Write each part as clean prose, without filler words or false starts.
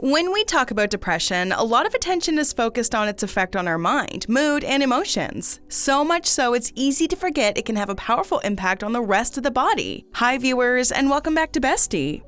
When we talk about depression, a lot of attention is focused on its effect on our mind, mood, and emotions. So much so it's easy to forget it can have a powerful impact on the rest of the body. Hi viewers, and welcome back to Bestie.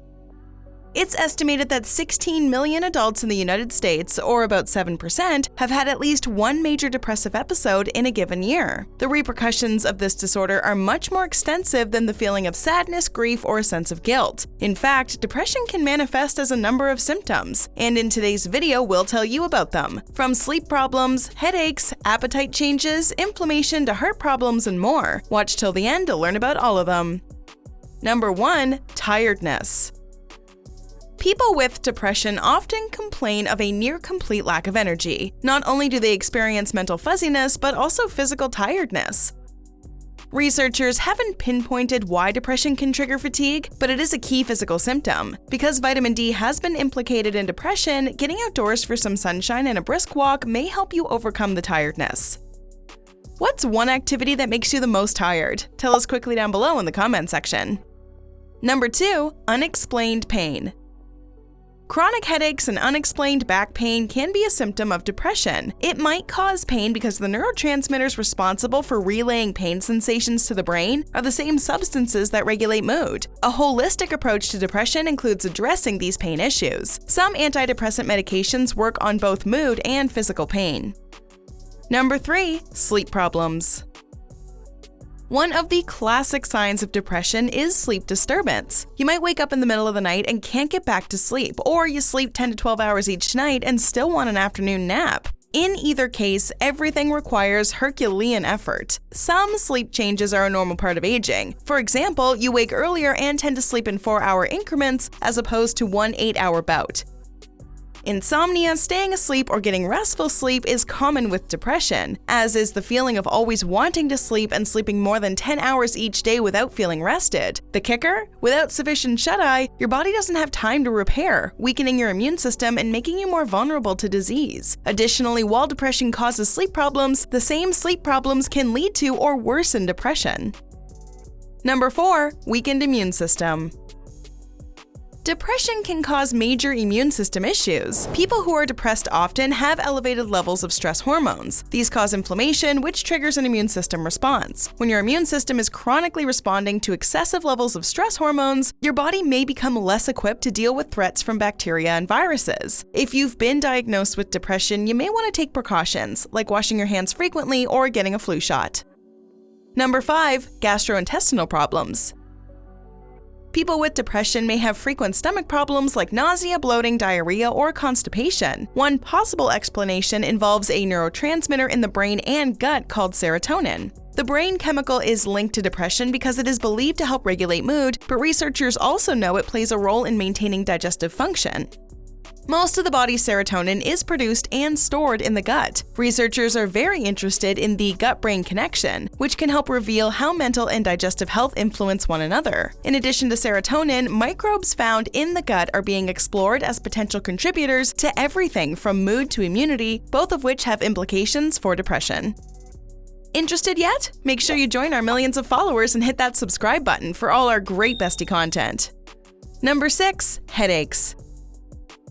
It's estimated that 16 million adults in the United States, or about 7%, have had at least one major depressive episode in a given year. The repercussions of this disorder are much more extensive than the feeling of sadness, grief, or a sense of guilt. In fact, depression can manifest as a number of symptoms, and in today's video we'll tell you about them. From sleep problems, headaches, appetite changes, inflammation to heart problems, and more. Watch till the end to learn about all of them. Number 1. Tiredness. People with depression often complain of a near-complete lack of energy. Not only do they experience mental fuzziness, but also physical tiredness. Researchers haven't pinpointed why depression can trigger fatigue, but it is a key physical symptom. Because vitamin D has been implicated in depression, getting outdoors for some sunshine and a brisk walk may help you overcome the tiredness. What's one activity that makes you the most tired? Tell us quickly down below in the comment section. Number 2. Unexplained pain. Chronic headaches and unexplained back pain can be a symptom of depression. It might cause pain because the neurotransmitters responsible for relaying pain sensations to the brain are the same substances that regulate mood. A holistic approach to depression includes addressing these pain issues. Some antidepressant medications work on both mood and physical pain. Number 3. Sleep problems. One of the classic signs of depression is sleep disturbance. You might wake up in the middle of the night and can't get back to sleep, or you sleep 10 to 12 hours each night and still want an afternoon nap. In either case, everything requires Herculean effort. Some sleep changes are a normal part of aging. For example, you wake earlier and tend to sleep in 4-hour increments as opposed to one 8-hour bout. Insomnia, staying asleep, or getting restful sleep is common with depression, as is the feeling of always wanting to sleep and sleeping more than 10 hours each day without feeling rested. The kicker? Without sufficient shut-eye, your body doesn't have time to repair, weakening your immune system and making you more vulnerable to disease. Additionally, while depression causes sleep problems, the same sleep problems can lead to or worsen depression. Number 4. Weakened immune system. Depression can cause major immune system issues. People who are depressed often have elevated levels of stress hormones. These cause inflammation, which triggers an immune system response. When your immune system is chronically responding to excessive levels of stress hormones, your body may become less equipped to deal with threats from bacteria and viruses. If you've been diagnosed with depression, you may want to take precautions, like washing your hands frequently or getting a flu shot. Number 5. Gastrointestinal problems. People with depression may have frequent stomach problems like nausea, bloating, diarrhea, or constipation. One possible explanation involves a neurotransmitter in the brain and gut called serotonin. The brain chemical is linked to depression because it is believed to help regulate mood, but researchers also know it plays a role in maintaining digestive function. Most of the body's serotonin is produced and stored in the gut. Researchers are very interested in the gut-brain connection, which can help reveal how mental and digestive health influence one another. In addition to serotonin, microbes found in the gut are being explored as potential contributors to everything from mood to immunity, both of which have implications for depression. Interested yet? Make sure you join our millions of followers and hit that subscribe button for all our great Bestie content. Number 6. Headaches.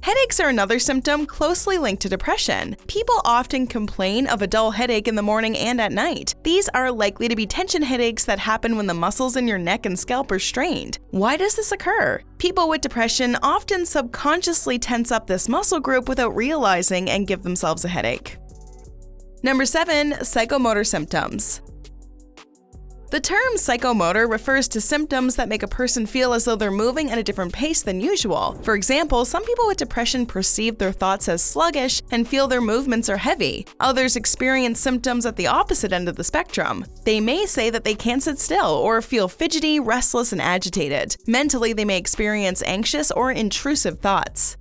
Headaches are another symptom closely linked to depression. People often complain of a dull headache in the morning and at night. These are likely to be tension headaches that happen when the muscles in your neck and scalp are strained. Why does this occur? People with depression often subconsciously tense up this muscle group without realizing and give themselves a headache. Number 7. Psychomotor symptoms. The term psychomotor refers to symptoms that make a person feel as though they're moving at a different pace than usual. For example, some people with depression perceive their thoughts as sluggish and feel their movements are heavy. Others experience symptoms at the opposite end of the spectrum. They may say that they can't sit still or feel fidgety, restless, and agitated. Mentally, they may experience anxious or intrusive thoughts.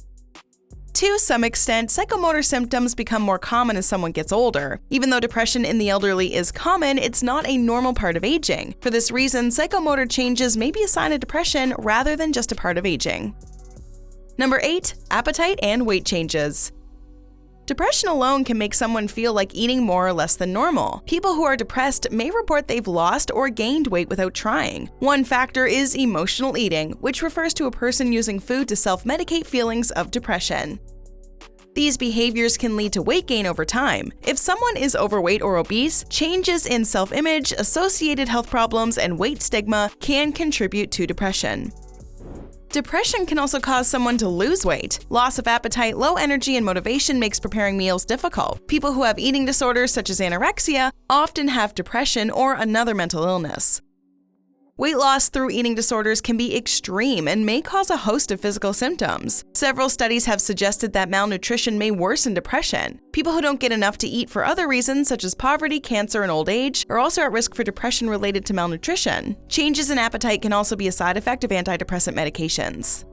To some extent, psychomotor symptoms become more common as someone gets older. Even though depression in the elderly is common, it's not a normal part of aging. For this reason, psychomotor changes may be a sign of depression rather than just a part of aging. Number 8. Appetite and weight changes. Depression alone can make someone feel like eating more or less than normal. People who are depressed may report they've lost or gained weight without trying. One factor is emotional eating, which refers to a person using food to self-medicate feelings of depression. These behaviors can lead to weight gain over time. If someone is overweight or obese, changes in self-image, associated health problems, and weight stigma can contribute to depression. Depression can also cause someone to lose weight. Loss of appetite, low energy, and motivation makes preparing meals difficult. People who have eating disorders such as anorexia often have depression or another mental illness. Weight loss through eating disorders can be extreme and may cause a host of physical symptoms. Several studies have suggested that malnutrition may worsen depression. People who don't get enough to eat for other reasons, such as poverty, cancer, and old age, are also at risk for depression related to malnutrition. Changes in appetite can also be a side effect of antidepressant medications.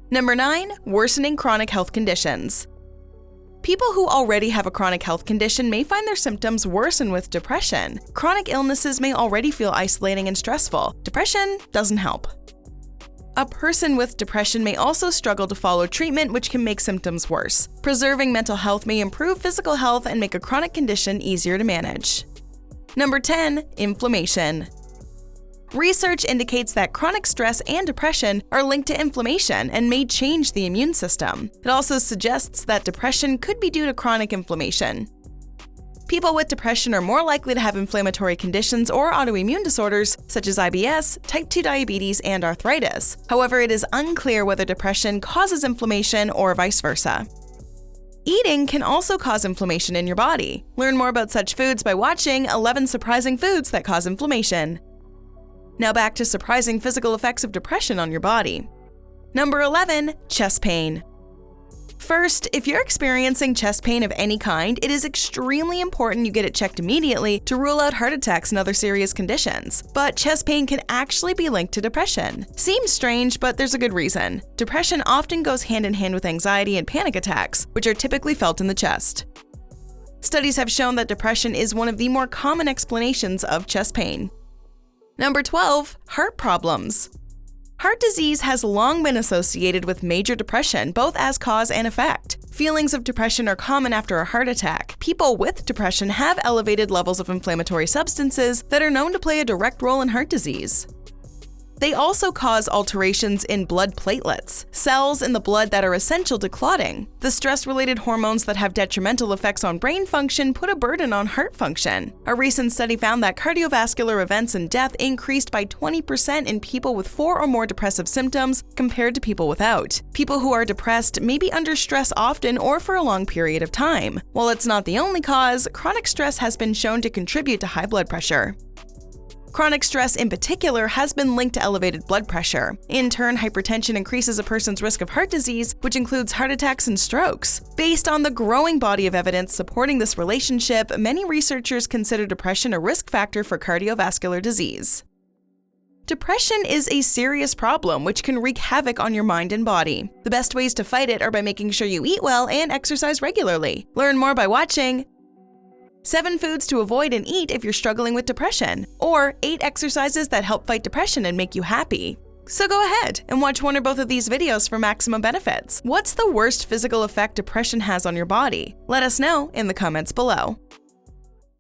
Number 9. Worsening chronic health conditions. People who already have a chronic health condition may find their symptoms worsen with depression. Chronic illnesses may already feel isolating and stressful. Depression doesn't help. A person with depression may also struggle to follow treatment, which can make symptoms worse. Preserving mental health may improve physical health and make a chronic condition easier to manage. Number 10. Inflammation. Research indicates that chronic stress and depression are linked to inflammation and may change the immune system. It also suggests that depression could be due to chronic inflammation. People with depression are more likely to have inflammatory conditions or autoimmune disorders such as IBS, type 2 diabetes, and arthritis. However, it is unclear whether depression causes inflammation or vice versa. Eating can also cause inflammation in your body. Learn more about such foods by watching 11 Surprising Foods That Cause Inflammation. Now back to surprising physical effects of depression on your body. Number 11. Chest pain. First, if you're experiencing chest pain of any kind, it is extremely important you get it checked immediately to rule out heart attacks and other serious conditions. But chest pain can actually be linked to depression. Seems strange, but there's a good reason. Depression often goes hand in hand with anxiety and panic attacks, which are typically felt in the chest. Studies have shown that depression is one of the more common explanations of chest pain. Number 12. Heart problems. Heart disease has long been associated with major depression, both as cause and effect. Feelings of depression are common after a heart attack. People with depression have elevated levels of inflammatory substances that are known to play a direct role in heart disease. They also cause alterations in blood platelets, cells in the blood that are essential to clotting. The stress-related hormones that have detrimental effects on brain function put a burden on heart function. A recent study found that cardiovascular events and death increased by 20% in people with 4 or more depressive symptoms compared to people without. People who are depressed may be under stress often or for a long period of time. While it's not the only cause, chronic stress has been shown to contribute to high blood pressure. Chronic stress in particular has been linked to elevated blood pressure. In turn, hypertension increases a person's risk of heart disease, which includes heart attacks and strokes. Based on the growing body of evidence supporting this relationship, many researchers consider depression a risk factor for cardiovascular disease. Depression is a serious problem which can wreak havoc on your mind and body. The best ways to fight it are by making sure you eat well and exercise regularly. Learn more by watching 7 foods to avoid and eat if you're struggling with depression, or 8 exercises that help fight depression and make you happy. So go ahead and watch one or both of these videos for maximum benefits. What's the worst physical effect depression has on your body? Let us know in the comments below.